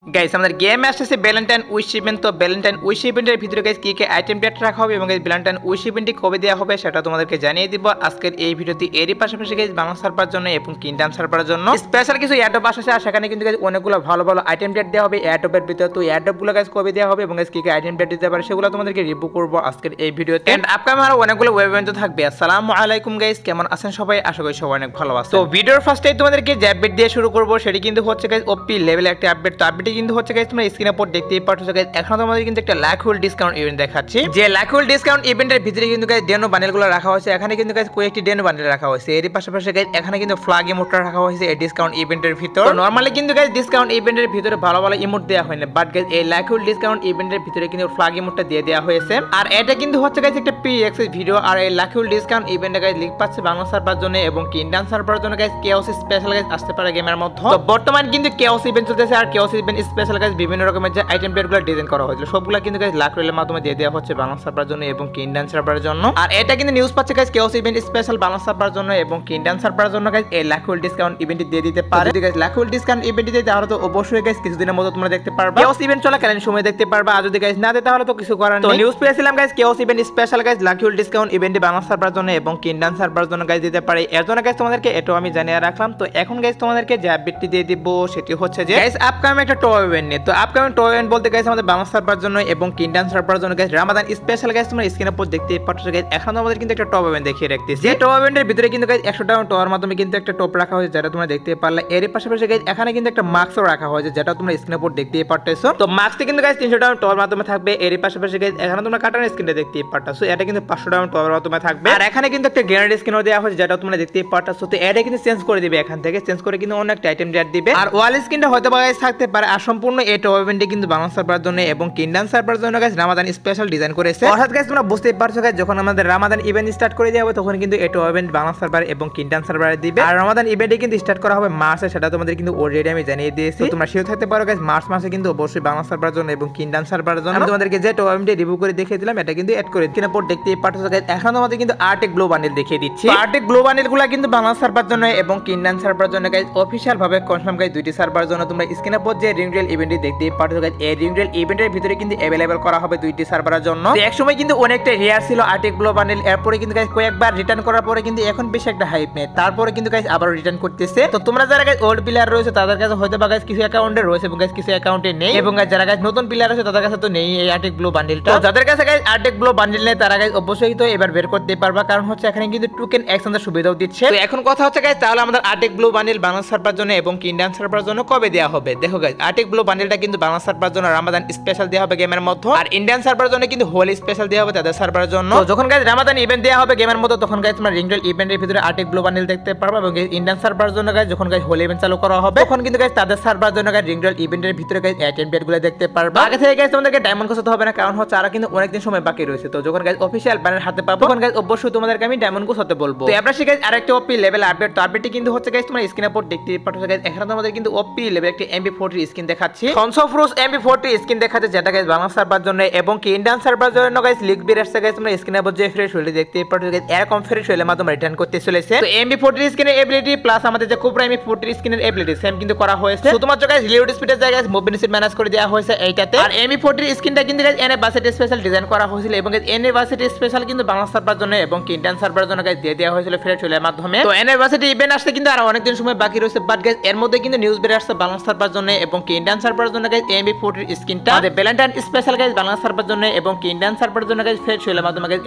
Guys আমাদের গেমে আসছে ভ্যালেন্টাইন উইশ ইভেন্ট। তো ভ্যালেন্টাইন উইশ ইভেন্টের ভিতরে গাইস কি কি আইটেম ডেট রাখা হবে এবং গাইস ভ্যালেন্টাইন উইশ ইভেন্টটি কবে দেওয়া হবে সেটা তোমাদেরকে জানিয়ে দিব আজকের এই ভিডিওতে। এরই পাশাপাশি গাইস বাংলা সার্ভার জন্য এবং কিংডম সার্ভারের জন্য স্পেশাল কিছু এয়ারড্রপ আসছে, আর সেখানে কিন্তু গাইস অনেকগুলো ভালো ভালো আইটেম ডেট দেওয়া হবে এয়ারড্রপের ভিতরে। তো এয়ারড্রপগুলো গাইস কবে দেওয়া হবে এবং গাইস কি কি আইটেম ডেট দিতে পারে সেগুলো তোমাদেরকে রিভিউ করব আজকের এই ভিডিওতে। এন্ড আপকামিং আরো অনেকগুলো ওয়েব ইভেন্ট থাকবে। আসসালামু আলাইকুম গাইস, কেমন আছেন সবাই? আশা করি সবাই অনেক ভালো আছেন। তো ভিডিওর ফার্স্টেই তোমাদেরকে যে আপডেট দিয়ে শুরু করব সেটি কিন্তু হচ্ছে গাইস ওপি লেভেল একটা আপডেট। তো আপডেটটি কিন্তু হচ্ছে গাইস তোমরা স্ক্রিনের উপর দেখতেই পাচ্ছ গাইস। এখন তোমাদের কিন্তু একটা লাখুল ডিসকাউন্ট ইভেন্ট দেখাচ্ছি, যে লাখুল ডিসকাউন্ট ইভেন্টের ভিতরে কিন্তু গাইস ডেনো বান্ডেলগুলো রাখা হয়েছে। এখানে কিন্তু গাইস কয়েকটি ডেনো বান্ডেল রাখা হয়েছে। এর পাশাপাশি গাইস এখানে কিন্তু ফ্ল্যাগ ইমোটটা রাখা হয়েছে এই ডিসকাউন্ট ইভেন্টের ভিতর। তো নরমালি কিন্তু গাইস ডিসকাউন্ট ইভেন্টের ভিতরে ভালো ভালো ইমোট দেওয়া হয় না, বাট গাইস এই লাখুল ডিসকাউন্ট ইভেন্টের ভিতরে কিন্তু ফ্ল্যাগ ইমোটটা দিয়ে দেওয়া হয়েছে। আর এটা কিন্তু হচ্ছে গাইস একটা প্রি অ্যাক্সেস ভিডিও। আর এই লাখুল ডিসকাউন্ট ইভেন্টে গাইস লিংক পাচ্ছে বাংলা সার্ভার জন্য এবং কিংডম সার্ভারের জন্য গাইস কেওস স্পেশাল গাইস আসতে পারে গেমের মধ্যে। তো বর্তমানে কিন্তু কেওস ইভেন্ট চলতেছে, আর কেওস ইভেন্ট স্পেশাল গাইস বিভিন্ন রকমের যে আইটেম ডেটগুলো ডিজাইন করা হয়েছিল সবগুলা কিন্তু গাইস লাখ রেলের মাধ্যমে দিয়ে দেওয়া হচ্ছে বাংলা সার্ভারের জন্য এবং কিংডম সার্ভারের জন্য। আর এটা কিন্তু নিউজ পাচ্ছে guys chaos event special Bangla সার্ভারের জন্য এবং কিংডম সার্ভারের জন্য গাইস এই লাখুল ডিসকাউন্ট ইভেন্ট দিয়ে দিতে পারে। যদি গাইস লাখুল ডিসকাউন্ট ইভেন্ট দিতে তাহলে তো অবশ্যই গাইস কিছুদিনের মধ্যে তোমরা দেখতে পারবা, কেওস ইভেন্ট চলাকালীন সময় দেখতে পারবা। আর যদি গাইস না দেয় তাহলে তো কিছু করার নেই। তো নিউজ পেয়েছিলাম guys chaos event special guys লাখুল ডিসকাউন্ট ইভেন্ট বাংলা সার্ভারের জন্য এবং কিংডম সার্ভারের জন্য গাইস দিতে পারে। এর জন্য গাইস তোমাদেরকে এটাও আমি জানিয়ে রাখলাম। তো এখন গাইস তোমাদেরকে যে আপডেটটি দিয়ে দিব সেটি হচ্ছে যে গাইস আপকামিং একটা টপ ইভেন্ট নিয়ে। তো আপকামিং টপ ইভেন্ট বলতে গাইস আমাদের বাংলা সার্ভারের জন্য এবং কিংডম সার্ভারের জন্য গাইস রামাদান স্পেশাল গাইস তোমরা স্ক্রিনের উপর দেখতেই পাচ্ছ গাইস। এখন আমাদের কিন্তু একটা টপ ইভেন্ট দেখিয়ে রাখতেছি, যে টপ ইভেন্টের ভিতরে কিন্তু গাইস 100 টাকা টপের মাধ্যমে কিন্তু একটা টপ রাখা হয়েছে যেটা তোমরা দেখতে পারলে। এর পাশাপাশি গাইস এখানে কিন্তু একটা মাস্কও রাখা হয়েছে যেটা তোমরা স্ক্রিনের উপর দেখতেই পারতেছো। তো মাস্কটি কিন্তু গাইস 300 টাকা টপের মাধ্যমে থাকবে। এর পাশাপাশি গাইস এখানে তোমরা কাটার স্ক্রিনে দেখতেই পারতেছো, এটা কিন্তু 500 টাকা টপের মাধ্যমে থাকবে। আর এখানে কিন্তু একটা গ্রেনেড স্ক্রিনও দেওয়া হয়েছে যেটা তোমরা দেখতেই পারতেছো। তো এটা কিন্তু চেঞ্জ করে দিবে, এখান থেকে চেঞ্জ করে কিন্তু অনেক আইটেম ডেট দিবে। আর ওয়াল স্ক্রিনটা হয়তো গাইস থাকতে পারে। আর সম্পূর্ণ এই টপ ইভেন্টে কিন্তু বাংলা সার্ভারের জন্য এবং কিংডম সার্ভারের জন্য গাইস রামাদান স্পেশাল ডিজাইন করেছে। অর্থাৎ গাইস তোমরা বুঝতেই পারছো গাইস যখন আমাদের রামাদান ইভেন্ট স্টার্ট করে দেওয়া হবে তখন কিন্তু এই টপ ইভেন্ট বাংলা সার্ভার এবং কিংডম সার্ভারে দিবে। আর রামাদান ইভেন্টে কিন্তু স্টার্ট করা হবে মার্চে, সেটা তোমাদের কিন্তু অলরেডি আমি জানিয়ে দিয়েছি। তোমরা শিওর থাকতে পারো গাইস মার্চ মাসে কিন্তু অবশ্যই বাংলা সার্ভারের জন্য এবং কিংডম সার্ভারের জন্য আমি তোমাদেরকে যে টপ ইভেন্টে রিভিউ করে দেখিয়ে দিলাম এটা কিন্তু এড করে কিনা পর দেখতেই পারছো গাইস। এখন তোমাদের কিন্তু আর্টেক গ্লো বান্ডেল দেখিয়ে দিচ্ছি। আর্টেক গ্লো বান্ডেলগুলো কিন্তু বাংলা সার্ভারের জন্য এবং কিংডম সার্ভারের জন্য গাইস অফিশিয়াল ভাবে কনফার্ম গাইস দুইটি সার্ভারের জন্য। তোমরা স্ক্রিনের উপর যে রিং রেল ইভেন্টটি দেখতেই পারছো গাইস, এই রিং রেল ইভেন্টের ভিতরে কিন্তু अवेलेबल করা হবে দুইটি সার্ভারের জন্য। তো এক সময় কিন্তু অনেকটা রেয়ার ছিল আর্টেক গ্লো বান্ডেল, এরপরে কিন্তু গাইস কয়েকবার রিটার্ন করার পরে কিন্তু এখন বেশি একটা হাইপ নেই, তারপরে কিন্তু গাইস আবার রিটার্ন করতেছে। তো তোমরা যারা গাইস ওল্ড প্লেয়ার রয়েছে তাদের কাছে হয়তো বা গাইস কিছু অ্যাকাউন্টে রয়েছে এবং গাইস কিছু অ্যাকাউন্টে নেই, এবং গাইস যারা গাইস নতুন প্লেয়ার আছে তাদের কাছে তো নেই এই আর্টেক গ্লো বান্ডেলটা। তো যাদের কাছে গাইস আর্টেক গ্লো বান্ডেল নেই তারা গাইস অবশ্যই তো এবার বের করতে পারবা, কারণ হচ্ছে এখানে কিন্তু টোকেন এক্সচেঞ্জের সুবিধাও দিচ্ছে। তো এখন কথা হচ্ছে গাইস তাহলে আমাদের আর্টেক গ্লো বান্ডেল বাংলা সার্ভারের জন্য এবং কিংডম সার্ভারের জন্য কবে দেওয়া হবে? দেখো গাইস আর্টেক গ্লো বান্ডেলটা কিন্তু বাংলা সার্ভারের জন্য রামাদান স্পেশাল দেওয়া হবে গেমের মধ্যে, আর ইন্ডিয়ান সার্ভারের জন্য কিন্তু হোলি স্পেশাল দেওয়া হবে তাদের সার্ভারের জন্য। তো যখন গাইস রামাদান ইভেন্ট দেওয়া হবে গেমের মধ্যে তখন গাইস তোমরা রিং রেল ইভেন্টের ভিতরে আর্টেক গ্লো বান্ডেল দেখতে পারবা, এবং ইন্ডিয়ান সার্ভারের জন্য গাইস যখন গাইস হোলি ইভেন্ট চালু করা হবে তখন কিন্তু গাইস তাদের সার্ভারের জন্য গাইস রিং রেল ইভেন্টের ভিতরে গাইস আইটেম ডেটগুলো দেখতে পারবা। আগে থেকে গাইস তোমাদেরকে ডায়মন্ড খোঁজতে হবে না, কারণ হচ্ছে আর কিন্তু অনেকদিন সময় বাকি রয়েছে। তো যখন গাইস অফিশিয়াল ব্যানার হাতে পাবো তখন গাইস অবশ্যই তোমাদেরকে আমি ডায়মন্ড খোঁজতে বলবো। তো এবার গাইস আরেকটা ওপি লেভেল আপডেট। তো আপডেটটি কিন্তু হচ্ছে গাইস তোমরা স্ক্রিনের উপর দেখতেই পাচ্ছ গাইস। এখানে তোমাদের কিন্তু ওপি লেভেল একটা MP40 স্কিন দেখাচ্ছি, sons of rose MP40 skin দেখাচ্ছে যেটা গাইস বাংলা সার্ভারের জন্য এবং কিংডম সার্ভারের জন্য গাইস লিগ বের আসছে গাইস। তোমরা স্ক্রিনের উপর যে ফ্রেশ হইলে দেখতেই পাচ্ছ গাইস এরকম ফ্রেশ হইলে মাধ্যমে রিটার্ন করতে চলেছে। তো MP40 স্কিনের এবিলিটি প্লাস আমাদের যে কোবরা MP40 স্কিনের এবিলিটি সেম কিন্তু করা হয়েছে, শুধুমাত্র গাইস রিলোড স্পিডের জায়গায় মুভমেন্ট স্পিড ম্যানেজ করে দেওয়া হয়েছে এইটাতে। আর MP40 স্কিনটা কিন্তু গাইস এনএভার্সিটি স্পেশাল ডিজাইন করা হয়েছিল এবং গাইস এনএভার্সিটি স্পেশাল কিন্তু বাংলা সার্ভারের জন্য এবং কিংডম সার্ভারের জন্য গাইস দিয়ে দেওয়া হয়েছিল ফ্রেশ হইলের মাধ্যমে। তো এনএভার্সিটি ইভেন্ট আসতে কিন্তু আর অনেক দিন সময় বাকি রয়েছে, বাট গাইস এর মধ্যে কিন্তু নিউজ বের আসছে বাংলা সার্ভারের জন্য এবং কিংডম সার্ভারের জন্য গাইস MP40 স্কিনটা আমাদের ভ্যালেন্টাইন স্পেশাল গাইস বাংলা সার্ভারের জন্য এবং কিংডম সার্ভারের জন্য গাইস ফ্রেশ হইলের মাধ্যমে গাইস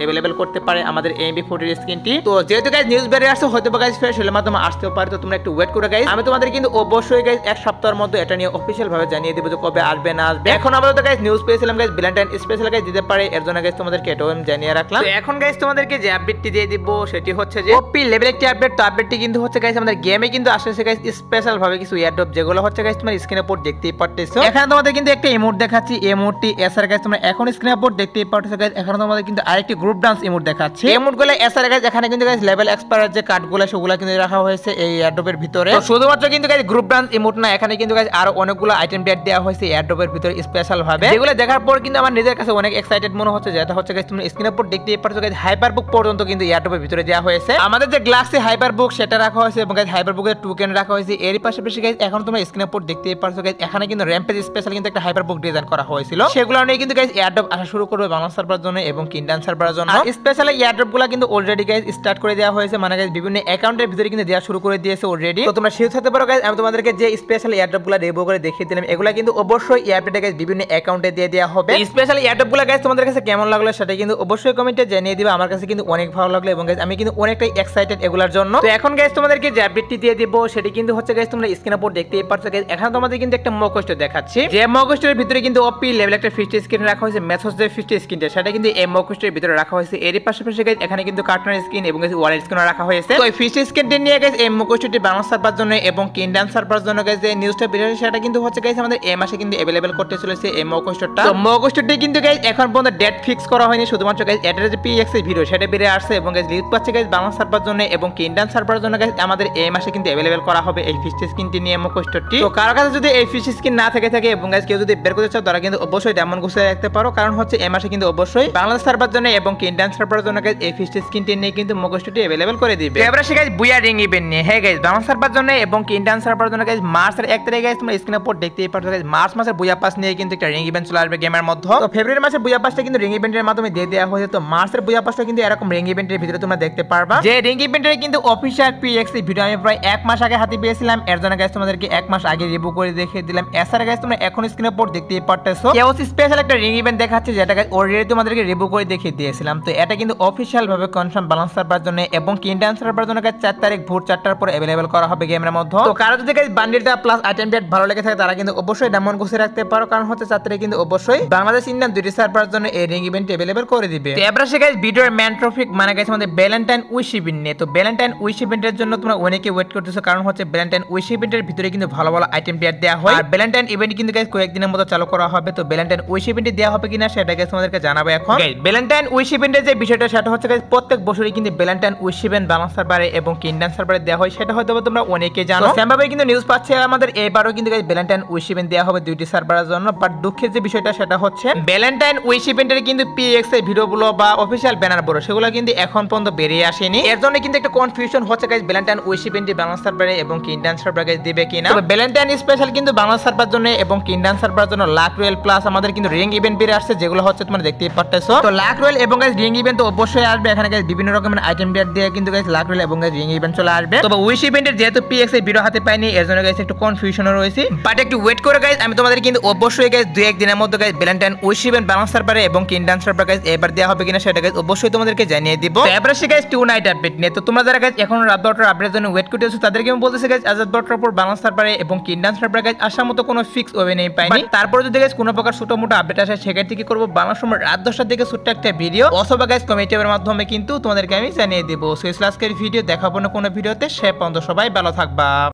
अवेलेबल করতে পারে আমাদের MP40 স্কিনটি। তো যেহেতু গাইস নিউজ বের আসছে হয়তো বা গাইস ফ্রেশ হইলের মাধ্যমে আসতেও পারে, তো তোমরা একটু ওয়েট করে গাইস। আমি তোমাদের কিন্তু অবশ্যই গাইস এক সপ্তাহের মধ্যে এটা নিয়ে অফিশিয়াল ভাবে জানিয়ে দেব যে কবে আসবে না আসবে। এখন আপাতত গাইস নিউজ পেয়েছিলাম গাইস ভ্যালেন্টাইন স্পেশাল গাইস দিতে পারে, এর জন্য গাইস তোমাদেরকে এটাও আমি জানিয়ে রাখলাম। তো এখন গাইস তোমাদেরকে যে আপডেটটি দিয়ে দিব সেটি হচ্ছে যে ওপি লেভেল একটি আপডেট। তো আপডেটটি কিন্তু হচ্ছে গাইস আমাদের গেমে কিন্তু আসছে গাইস স্পেশাল ভাবে কিছু এয়ারড্রপ যেগুলো হচ্ছে গাইস তোমার স্ক্রিনের উপর দেখতেই পারতেছো। এখানে তোমাদের কিন্তু একটা ইমোট দেখাচ্ছি, ইমোটটি এসআর গাইস তোমরা এখন স্ক্রিনের উপর দেখতেই পারতেছো গাইস। এখন তোমাদের কিন্তু আরেকটি গ্রুপ ডান্স ইমোট দেখাচ্ছি, ইমোটগুলো এসআর গাইস এখানে কিন্তু গাইস লেভেল এক্সপায়ার যে কার্ডগুলো সেগুলো কিন্তু রাখা হয়েছে এই এয়ারড্রপের ভিতরে। তো শুধুমাত্র কিন্তু গাইস গ্রুপ ডান্স ইমোট না, এখানে কিন্তু গাইস আরো অনেকগুলো আইটেম ডেট দেওয়া হয়েছে এয়ারড্রপের ভিতরে স্পেশাল ভাবে, যেগুলো দেখার পর কিন্তু আমার নিজের কাছে অনেক এক্সাইটেড মনে হচ্ছে। যেটা হচ্ছে গাইস তুমি স্ক্রিনের উপর দেখতেই পারছো গাইস হাইপার বুক পর্যন্ত কিন্তু এয়ারড্রপের ভিতরে দেওয়া হয়েছে। আমাদের যে গ্লাসি হাইপার বুক সেটা রাখা হয়েছে এবং গাইস হাইপার বুকের টোকেন রাখা হয়েছে। এর পাশাপাশি গাইস এখন তোমরা স্ক্রিনের উপর দেখতেই পারছো গাইস এখানে কিন্তু র্যাম্পেজ স্পেশাল কিন্তু একটা হাইপার বুক ডিজাইন করা হয়েছিল, সেগুলো নিয়ে কিন্তু গাইস এয়ারড্রপ আসা শুরু করবে বাংলা সার্ভারের জন্য এবং ইন্ডিয়ান সার্ভারের জন্য। স্পেশাল এয়ারড্রপ গুলো কিন্তু অলরেডি গাইস স্টার্ট করে দেওয়া হয়েছে, মানে গাইস বিভিন্ন অ্যাকাউন্টের ভিতরে কিন্তু দেওয়া শুরু করে দিয়েছে অলরেডি। তো তোমরা শিওর থাকতে পারো গাইস, আমি তোমাদেরকে যে স্পেশাল এয়ারড্রপ গুলো রিভিউ করে দেখিয়ে দিলাম, এগুলো কিন্তু অবশ্যই এই আপডেটে গাইস বিভিন্ন অ্যাকাউন্টে দিয়ে দেওয়া হবে। স্পেশাল এয়ারড্রপ গুলো গাইস তোমাদের কাছে কেমন লাগলো সেটা কিন্তু অবশ্যই কমেন্টে জানিয়ে দিবে। আমার কাছে কিন্তু অনেক ভালো লাগলো এবং গাইস আমি কিন্তু অনেকটাই এক্সাইটেড এগুলোর জন্য। তো এখন গাইস তোমাদেরকে যে আপডেটটি দিয়ে দিব সেটি কিন্তু হচ্ছে গাইস তোমরা স্ক্রিনের উপর দেখতেই পাচ্ছ গাইস। এখন তোমাদের কিন্তু একটা মক কোয়েস্ট দেখাচ্ছি, যে মক কোয়েস্টের ভিতরে কিন্তু ওপি লেভেল একটা ফিস্ট স্ক্রিন রাখা হয়েছে, মেথডস যে ফিস্ট স্ক্রিনটা সেটা কিন্তু এই মক কোয়েস্টের ভিতরে রাখা হয়েছে। এর পাশাপাশি গাইস এখানে কিন্তু কার্টুন স্ক্রিন এবং গাইস ওয়ালেট স্ক্রিন রাখা হয়েছে। তো এই ফিস্ট স্ক্রিনটি নিয়ে গাইস এই মক কোয়েস্টটি বাংলা সার্ভারের জন্য এবং ইন্ডিয়ান সার্ভারের জন্য গাইস যে নিউজটা বেরিয়েছে সেটা কিন্তু হচ্ছে গাইস আমাদের এই মাসে কিন্তু अवेलेबल করতে চলেছে এই মক কোয়েস্টটা। তো মক কোয়েস্টটি কিন্তু গাইস এখন পর্যন্ত ডেট ফিক্স করা হয়নি, শুধুমাত্র গাইস এটার যে পিএক্স এর ভিডিও সেটা বেরিয়ে আসছে এবং গাইস লিস্ট পাচ্ছে গাইস বাংলা সার্ভারের জন্য এবং ইন্ডিয়ান সার্ভারের জন্য গাইস আমাদের এই মাসে কিন্তু अवेलेबल করা হবে এই ফিস্ট স্ক্রিনটি নিয়ে মক কোয়েস্টটি। তো কারো কাছে যদি এই ফিস্ট স্ক্রিন না থাকে এবং গাইস কেউ যদি বের করতে চাও তারা কিন্তু অবশ্যই ডায়মন্ড গুছিয়ে রাখতে পারো, কারণ হচ্ছে এই মাসে কিন্তু অবশ্যই বাংলাদেশ সার্ভারের জন্য এবং ইন্ডিয়ান সার্ভারের জন্য গাইস এই ফিস্ট স্ক্রিনটি নিয়ে কিন্তু মক কোয়েস্টটি अवेलेबल করে দিবে। এবার আসি গাইস বুয়া রিং ইভেন্ট নিয়ে। হ্যাঁ গাইস বাংলা সার্ভারের জন্য এবং ইন্ডিয়ান সার্ভারের জন্য গাইস মার্চের 1 তারিখে গাইস তোমরা স্ক্রিনের উপর দেখতেই পাচ্ছ গাইস মার্চ মাসের বুয়া পাস নিয়ে কিন্তু একটা রিং ইভেন্ট চলে আসবে গেমের মধ্যে। তো ফেব্রুয়ারি মাসের বুয়া পাসটা কিন্তু রিং ইভেন্টের মাধ্যমে দিয়ে দেওয়া হয়েছে, তো মার্চের বুয়া পাসটা কিন্তু এরকম রিং ইভেন্টের ভিতরে তোমরা দেখতে পারবা। যে রিং ইভেন্টের কিন্তু অফিশিয়াল পিএক্স ভিডিও আমি প্রায় 1 মাস আগে হাতে পেয়েছিলাম, এর জন্য গাইস তোমাদেরকে 1 মাস আগে রিভিউ করে দেখিয়ে দিলাম। এছাড়া গাইস তোমরা এখন স্ক্রিনের উপর দেখতেই পারতেছো কেওস স্পেশাল একটা রিং ইভেন্ট দেখাচ্ছে, যেটা গাইস অলরেডি তোমাদেরকে রিভিউ করে দেখিয়ে দিয়েছিলাম। তো এটা কিন্তু অফিশিয়াল ভাবে কনফার্ম বাংলা সার্ভারের জন্য এবং ইন্ডিয়ান সার্ভারের জন্য গাইস 4 তারিখ ভোর 4টার পরে अवेलेबल করা হবে গেমের মধ্যে। তো কারো যদি গাইস বান্ডিলটা প্লাস আইটেম পেড ভালো লেগে থাকে তারা কিন্তু অবশ্যই ডায়মন্ড গুছিয়ে রাখতে পারো, কারণ হচ্ছে 4 তারিখ কিন্তু অবশ্যই বাংলাদেশ ইন্ডিয়ান দুটি সার্ভারের জন্য এই রিং ইভেন্ট अवेलेबल করে দিবে। তো এবার আসে গাইস ভিডিওর ম্যান ট্রফিক মানে গাইস আমাদের ভ্যালেন্টাইন উইশ ইভেন্ট নিয়ে। তো ভ্যালেন্টাইন উইশ ইভেন্টের জন্য তোমরা অনেকে ওয়েট করতেছো, কারণ হচ্ছে ভ্যালেন্টাইন উইশ ইভেন্টের ভিতরে কিন্তু ভালো ভালো আইটেম পেড দেওয়া হয় আর ভ্যালেন্টাইন ইভেন্ট কিন্তু গাইস কয়েকদিনের মতো চালু করা হবে। তো ভ্যালেন্টাইন উইশ ইভেন্টে দেওয়া হবে কিনা সেটা গাইস তোমাদেরকে জানাবো এখন। গাইস ভ্যালেন্টাইন উইশ ইভেন্টের যে বিষয়টা সেটা হচ্ছে গাইস প্রত্যেক বছরই কিন্তু ভ্যালেন্টাইন উইশ ইভেন্ট বাংলা সার্ভারে এবং ইন্ডিয়ান সার্ভারে দেওয়া হয়, সেটা হয়তো তোমরা অনেকে জানো। সেমভাবে কিন্তু নিউজ পাচ্ছে আমাদের এবারও কিন্তু গাইস ভ্যালেন্টাইন উইশ ইভেন্ট দেওয়া হবে দুইটি সার্ভারের জন্য। বাট দুঃখের যে বিষয়টা সেটা হচ্ছে ভ্যালেন্টাইন উইশ ইভেন্টের কিন্তু পিএক্স এর ভিডিওগুলো বা অফিশিয়াল ব্যানার বড় সেগুলো কিন্তু এখন পর্যন্ত বেরিয়ে আসেনি, এর জন্য কিন্তু একটা কনফিউশন হচ্ছে গাইস ভ্যালেন্টাইন উইশ ইভেন্টটি বাংলা সার্ভারে এবং ইন্ডিয়ান সার্ভারে গাইস দিবে কিনা। তবে ভ্যালেন্টাইন স্পেশাল কিন্তু বাংলা সার্ভারের জন্য এবং ইন্ডিয়ান সার্ভারের জন্য লাক রয়্যাল প্লাস আমাদের কিন্তু রিং ইভেন্ট বেরিয়ে আসছে, যেগুলো হচ্ছে তোমরা দেখতেই পারতেছো। তো লাক রয়্যাল এবং গাইস রিং ইভেন্ট তো অবশ্যই আসবে, এখানে গাইস বিভিন্ন রকমের আইটেম পেড দিয়ে কিন্তু গাইস লাক রয়্যাল এবং গাইস রিং ইভেন্ট চলে আসবে। তবে উইশ ইভেন্টের যেহেতু পিএক্স এর ভিডিও হাতে পাইনি এর জন্য গাইস একটু কনফিউশনও রয়েছে, বাট একটু ওয়েট করে গাইস আমি তোমাদের কিন্তু অবশ্যই গাইস 2-1 দিনের মধ্যে guys Valentine wish event Bangla সার্ভারে এবং ইন্ডিয়ান সার্ভারে গাইস এবার দেওয়া হবে কিনা সেটা গাইস অবশ্যই তোমাদেরকে জানিয়ে দিব। তো এবার আসি গাইস টু নাইট আপডেট নিয়ে। তো তোমরা যারা গাইস এখন রাত 12টার আপডেটের জন্য ওয়েট করতেছো তাদেরকে আমি বলতেছি গাইস আজ রাত 12টার পর বাংলা সার্ভারে এবং ইন্ডিয়ান সার্ভারে গাইস আসার মতো কোনো ফিক্স ওয়ে নেই পাইনি। তারপরে যদি গাইস কোনো প্রকার ছোট মোটো আপডেট আসে সেখান থেকে করব বাংলা সময় রাত 10টার দিকে ছোট্ট একটা ভিডিও অথবা গাইস কমেন্টের মাধ্যমে কিন্তু তোমাদেরকে আমি জানিয়ে দেব। সো আজকের ভিডিও দেখাবো না কোনো ভিডিওতে, সে পর্যন্ত সবাই ভালো থাকবা।